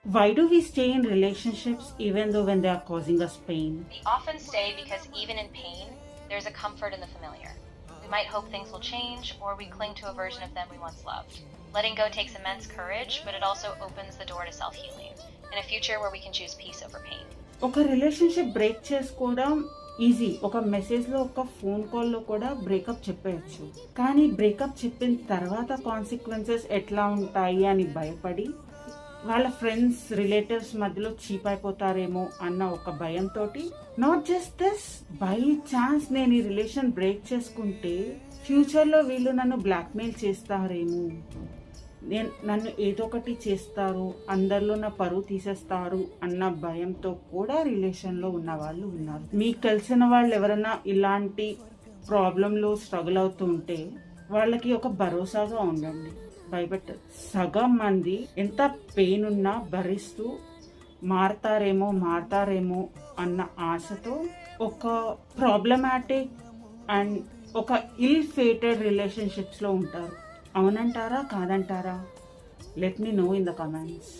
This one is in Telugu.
Why do we stay in relationships even though when they are causing us pain? We often stay because even in pain, there's a comfort in the familiar. We might hope things will change, or we cling to a version of them we once loved. Letting go takes immense courage, but it also opens the door to self-healing and a future where we can choose peace over pain. ఒక రిలేషన్షిప్ బ్రేక్ చేసుకోవడం ఈజీ. ఒక మెసేజ్లో, ఒక ఫోన్ కాల్లో కూడా బ్రేకప్ చెప్పేయచ్చు. కానీ బ్రేకప్ చెప్పిన తర్వాత కాన్సిక్వెన్సెస్ ఎట్లా ఉంటాయి అని భయపడి, వాళ్ళ ఫ్రెండ్స్, రిలేటివ్స్ మధ్యలో చీప్ అయిపోతారేమో అన్న ఒక భయంతో, not just this, by chance నేను ఈ రిలేషన్ బ్రేక్ చేసుకుంటే ఫ్యూచర్లో వీళ్ళు నన్ను బ్లాక్మెయిల్ చేస్తారేమో, నన్ను ఏదో ఒకటి చేస్తారు, అందరిలో నా పరువు తీసేస్తారు అన్న భయంతో కూడా రిలేషన్లో ఉన్న వాళ్ళు ఉన్నారు. మీకు తెలిసిన వాళ్ళు ఎవరైనా ఇలాంటి ప్రాబ్లంలో స్ట్రగుల్ అవుతూ ఉంటే వాళ్ళకి ఒక భరోసాగా ఉండండి. భయపెట్టారు. సగం మంది ఎంత పెయిన్ ఉన్నా భరిస్తూ మారతారేమో అన్న ఆశతో ఒక ప్రాబ్లమాటిక్ అండ్ ఒక ఇల్ ఫేటెడ్ రిలేషన్షిప్స్లో ఉంటారు. అవునంటారా కాదంటారా? Let me know in the comments.